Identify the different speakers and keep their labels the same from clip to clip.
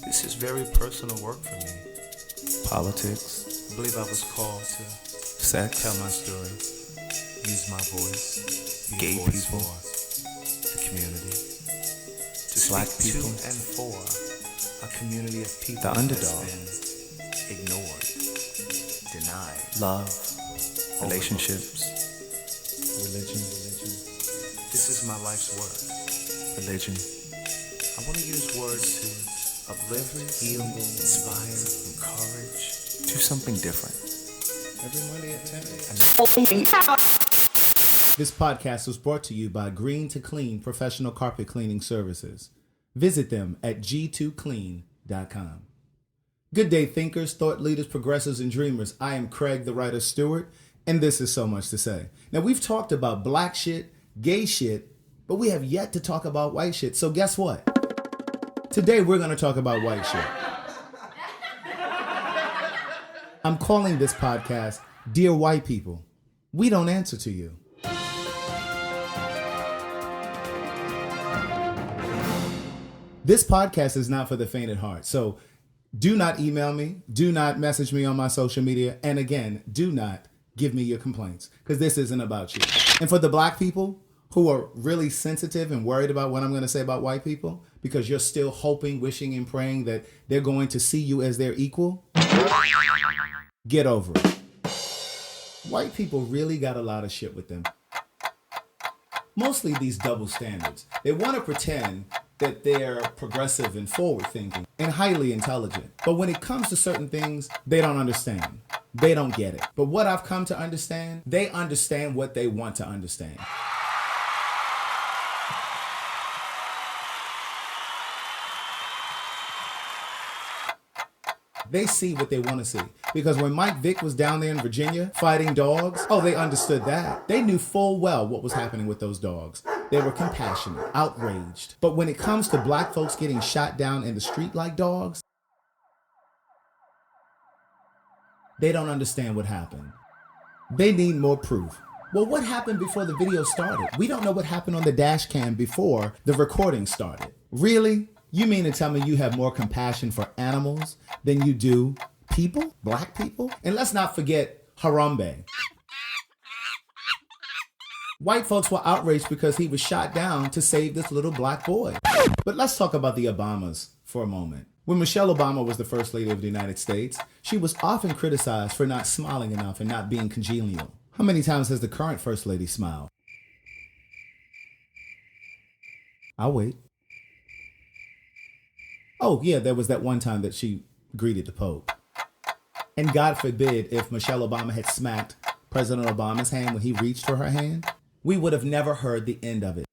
Speaker 1: This is very personal work for me.
Speaker 2: Politics.
Speaker 1: I believe I was called to
Speaker 2: Sex.
Speaker 1: tell my story, use my voice, be
Speaker 2: Gay
Speaker 1: a voice
Speaker 2: people.
Speaker 1: for the community, to
Speaker 2: Black
Speaker 1: speak
Speaker 2: people.
Speaker 1: to and for a community of people
Speaker 2: The underdog.
Speaker 1: that's been ignored, denied,
Speaker 2: Love.
Speaker 1: overlooked.
Speaker 2: Relationships.
Speaker 3: Religion.
Speaker 1: This is my life's work.
Speaker 2: Religion.
Speaker 1: I want to use words to uplift, heal, inspire, encourage.
Speaker 2: Do something different.
Speaker 3: Every Monday at 10
Speaker 4: This podcast was brought to you by Green to Clean Professional Carpet Cleaning Services. Visit them at g2clean.com. Good day, thinkers, thought leaders, progressives, and dreamers. I am Craig, the writer Stewart, and this is So Much to Say. Now, we've talked about black shit, gay shit, but we have yet to talk about white shit. So guess what? Today, we're going to talk about white shit. I'm calling this podcast Dear White People. We don't answer to you. This podcast is not for the faint at heart. So do not email me. Do not message me on my social media. And again, do not give me your complaints because this isn't about you. And for the black people who are really sensitive and worried about what I'm going to say about white people, because you're still hoping, wishing, and praying that they're going to see you as their equal, get over it. White people really got a lot of shit with them. Mostly these double standards. They want to pretend that they're progressive and forward-thinking and highly intelligent. But when it comes to certain things, they don't understand. They don't get it. But what I've come to understand, they understand what they want to understand. They see what they want to see. Because when Mike Vick was down there in Virginia fighting dogs, they understood that. They knew full well what was happening with those dogs. They were compassionate, outraged. But when it comes to black folks getting shot down in the street like dogs, they don't understand what happened. They need more proof. Well, what happened before the video started? We don't know what happened on the dash cam before the recording started. Really? You mean to tell me you have more compassion for animals than you do people, black people? And let's not forget Harambe. White folks were outraged because he was shot down to save this little black boy. But let's talk about the Obamas for a moment. When Michelle Obama was the first lady of the United States, she was often criticized for not smiling enough and not being congenial. How many times has the current first lady smiled? I'll wait. Oh, yeah, there was that one time that she greeted the Pope. And God forbid if Michelle Obama had smacked President Obama's hand when he reached for her hand, we would have never heard the end of it.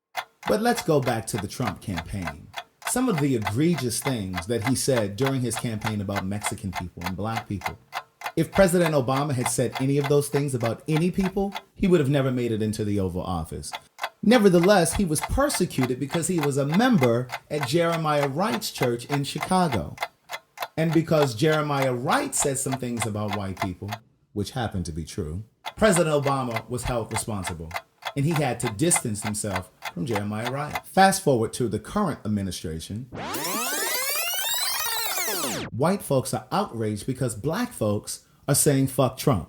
Speaker 4: But let's go back to the Trump campaign. Some of the egregious things that he said during his campaign about Mexican people and black people. If President Obama had said any of those things about any people, he would have never made it into the Oval Office. Nevertheless, he was persecuted because he was a member at Jeremiah Wright's church in Chicago. And because Jeremiah Wright said some things about white people, which happened to be true, President Obama was held responsible. And he had to distance himself from Jeremiah Wright. Fast forward to the current administration. White folks are outraged because black folks are saying fuck Trump.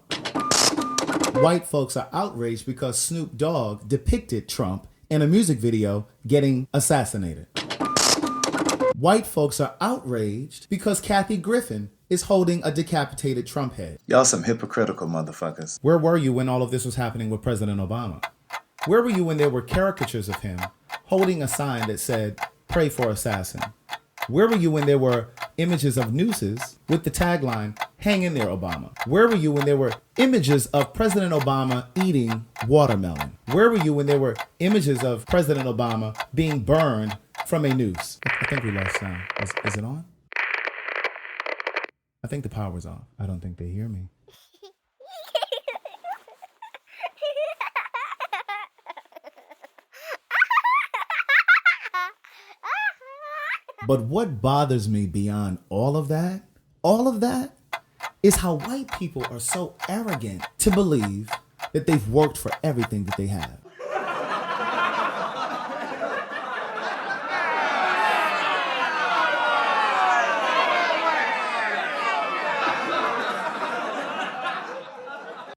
Speaker 4: White folks are outraged because Snoop Dogg depicted Trump in a music video getting assassinated. White folks are outraged because Kathy Griffin is holding a decapitated Trump head.
Speaker 2: Y'all some hypocritical motherfuckers.
Speaker 4: Where were you when all of this was happening with President Obama? Where were you when there were caricatures of him holding a sign that said, "Pray for assassin"? Where were you when there were images of nooses with the tagline, "Hang in there, Obama"? Where were you when there were images of President Obama eating watermelon? Where were you when there were images of President Obama being burned from a noose? I think we lost sound. Is it on? I think the power's off. I don't think they hear me. But what bothers me beyond all of that, is how white people are so arrogant to believe that they've worked for everything that they have.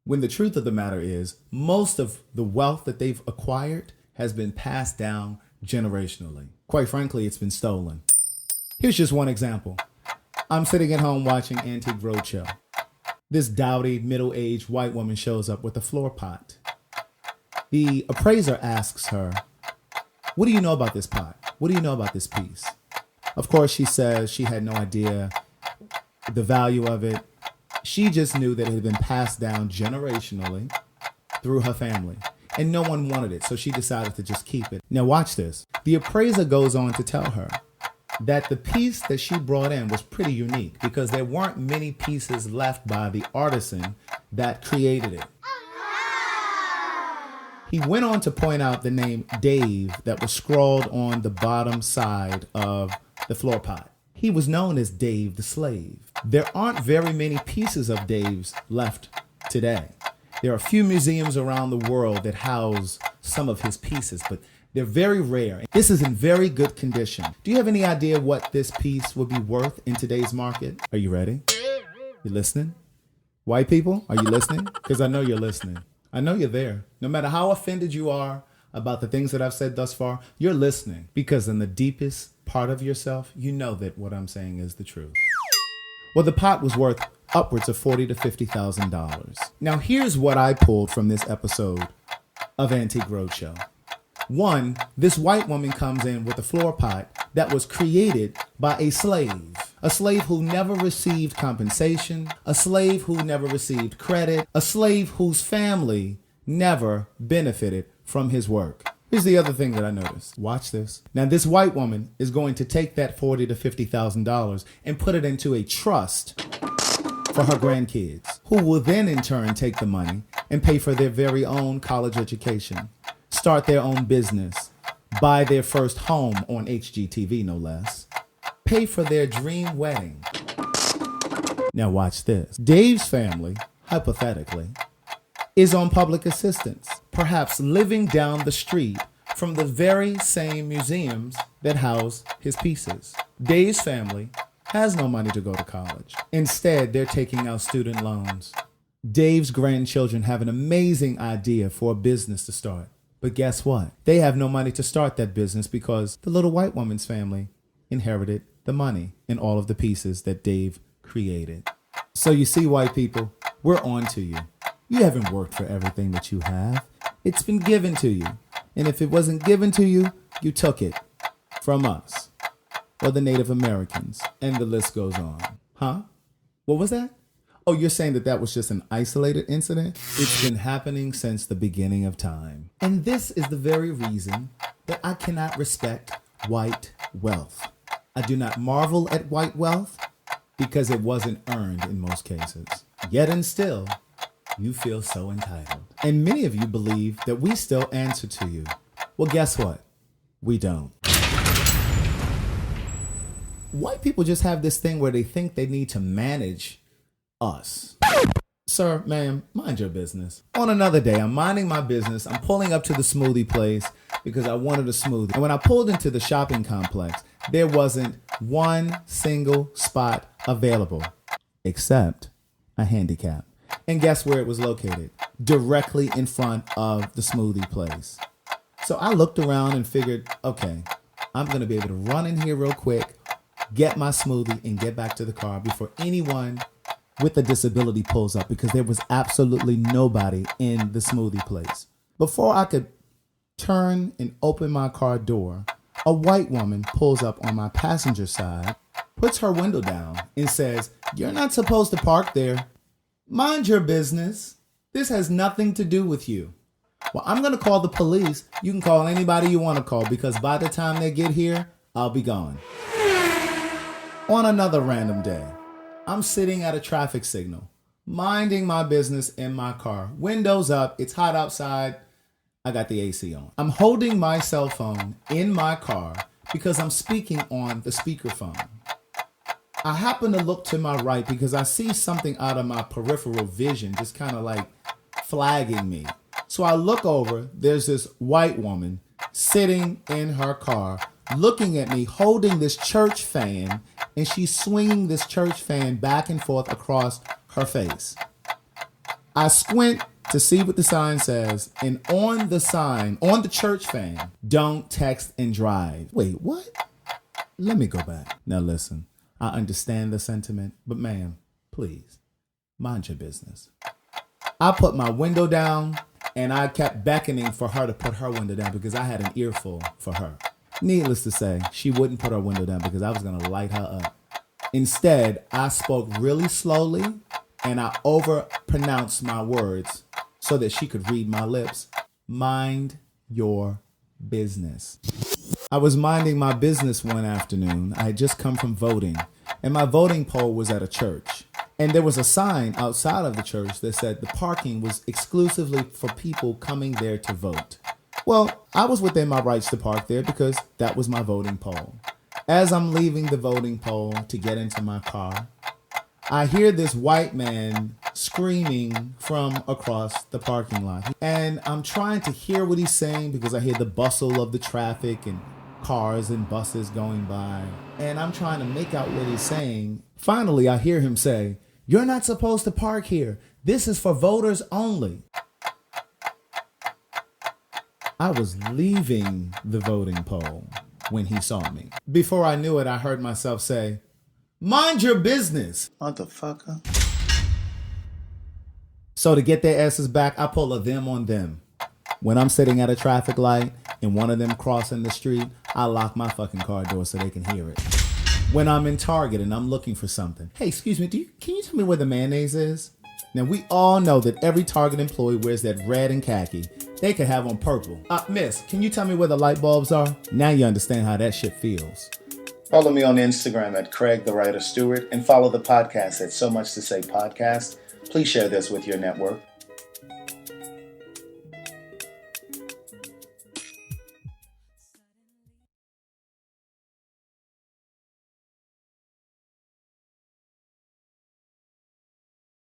Speaker 4: when the truth of the matter is most of the wealth that they've acquired has been passed down generationally. Quite frankly, it's been stolen. Here's just one example. I'm sitting at home watching Antique Roadshow. This dowdy, middle-aged white woman shows up with a floor pot. The appraiser asks her, "What do you know about this pot? What do you know about this piece?" Of course, she says she had no idea the value of it. She just knew that it had been passed down generationally through her family, and no one wanted it, so she decided to just keep it. Now watch this. The appraiser goes on to tell her that the piece that she brought in was pretty unique because there weren't many pieces left by the artisan that created it. He went on to point out the name Dave that was scrawled on the bottom side of the floor pot. He was known as Dave the Slave. There aren't very many pieces of Dave's left today. There are a few museums around the world that house some of his pieces, but they're very rare. This is in very good condition. Do you have any idea what this piece would be worth in today's market? Are you ready? You listening? White people, are you listening? Because I know you're listening. I know you're there. No matter how offended you are about the things that I've said thus far, you're listening because in the deepest part of yourself, you know that what I'm saying is the truth. Well, the pot was worth upwards of $40,000 to $50,000. Now, here's what I pulled from this episode of Antique Roadshow. One, this white woman comes in with a floor pot that was created by a slave who never received compensation, a slave who never received credit, a slave whose family never benefited from his work. Here's the other thing that I noticed. Watch this. Now, this white woman is going to take that $40,000 to $50,000 and put it into a trust for her grandkids, who will then in turn take the money and pay for their very own college education, start their own business, buy their first home on HGTV, no less, pay for their dream wedding. Now watch this. Dave's family, hypothetically, is on public assistance, perhaps living down the street from the very same museums that house his pieces. Dave's family has no money to go to college. Instead, they're taking out student loans. Dave's grandchildren have an amazing idea for a business to start. But guess what? They have no money to start that business because the little white woman's family inherited the money and all of the pieces that Dave created. So you see, white people, we're on to you. You haven't worked for everything that you have. It's been given to you. And if it wasn't given to you, you took it from us or the Native Americans. And the list goes on. Huh? What was that? Oh, you're saying that that was just an isolated incident? It's been happening since the beginning of time. And this is the very reason that I cannot respect white wealth. I do not marvel at white wealth because it wasn't earned in most cases. Yet and still, you feel so entitled. And many of you believe that we still answer to you. Well, guess what? We don't. White people just have this thing where they think they need to manage us. Sir, ma'am, mind your business. On another day, I'm minding my business. I'm pulling up to the smoothie place because I wanted a smoothie. And when I pulled into the shopping complex, there wasn't one single spot available except a handicap. And guess where it was located? Directly in front of the smoothie place. So I looked around and figured, okay, I'm going to be able to run in here real quick, get my smoothie, and get back to the car before anyone with a disability pulls up, because there was absolutely nobody in the smoothie place. Before I could turn and open my car door, a white woman pulls up on my passenger side, puts her window down, and says, "You're not supposed to park there. Mind your business. This has nothing to do with you." Well, I'm going to call the police. You can call anybody you want to call, because by the time they get here, I'll be gone. On another random day, I'm sitting at a traffic signal, minding my business in my car. Windows up, it's hot outside. I got the AC on. I'm holding my cell phone in my car because I'm speaking on the speakerphone. I happen to look to my right because I see something out of my peripheral vision just kind of like flagging me. So I look over, there's this white woman sitting in her car, looking at me, holding this church fan, and she's swinging this church fan back and forth across her face. I squint to see what the sign says, and on the sign, on the church fan, don't text and drive. Wait, what? Let me go back. Now listen, I understand the sentiment, but ma'am, please, mind your business. I put my window down, and I kept beckoning for her to put her window down because I had an earful for her. Needless to say, she wouldn't put her window down because I was going to light her up. Instead, I spoke really slowly, and I overpronounced my words so that she could read my lips. Mind your business. I was minding my business one afternoon. I had just come from voting, and my voting poll was at a church. And there was a sign outside of the church that said the parking was exclusively for people coming there to vote. Well, I was within my rights to park there because that was my voting poll. As I'm leaving the voting poll to get into my car, I hear this white man screaming from across the parking lot. And I'm trying to hear what he's saying because I hear the bustle of the traffic and cars and buses going by. And I'm trying to make out what he's saying. Finally, I hear him say, "You're not supposed to park here. This is for voters only." I was leaving the voting poll when he saw me. Before I knew it, I heard myself say, "Mind your business."
Speaker 2: Motherfucker.
Speaker 4: So to get their asses back, I pull a them on them. When I'm sitting at a traffic light and one of them crossing the street, I lock my fucking car door so they can hear it. When I'm in Target and I'm looking for something, "Hey, excuse me, can you tell me where the mayonnaise is?" Now, we all know that every Target employee wears that red and khaki. They could have on purple. "Miss, can you tell me where the light bulbs are?" Now you understand how that shit feels.
Speaker 2: Follow me on Instagram at Craig the Writer Stewart and follow the podcast at So Much to Say Podcast. Please share this with your network.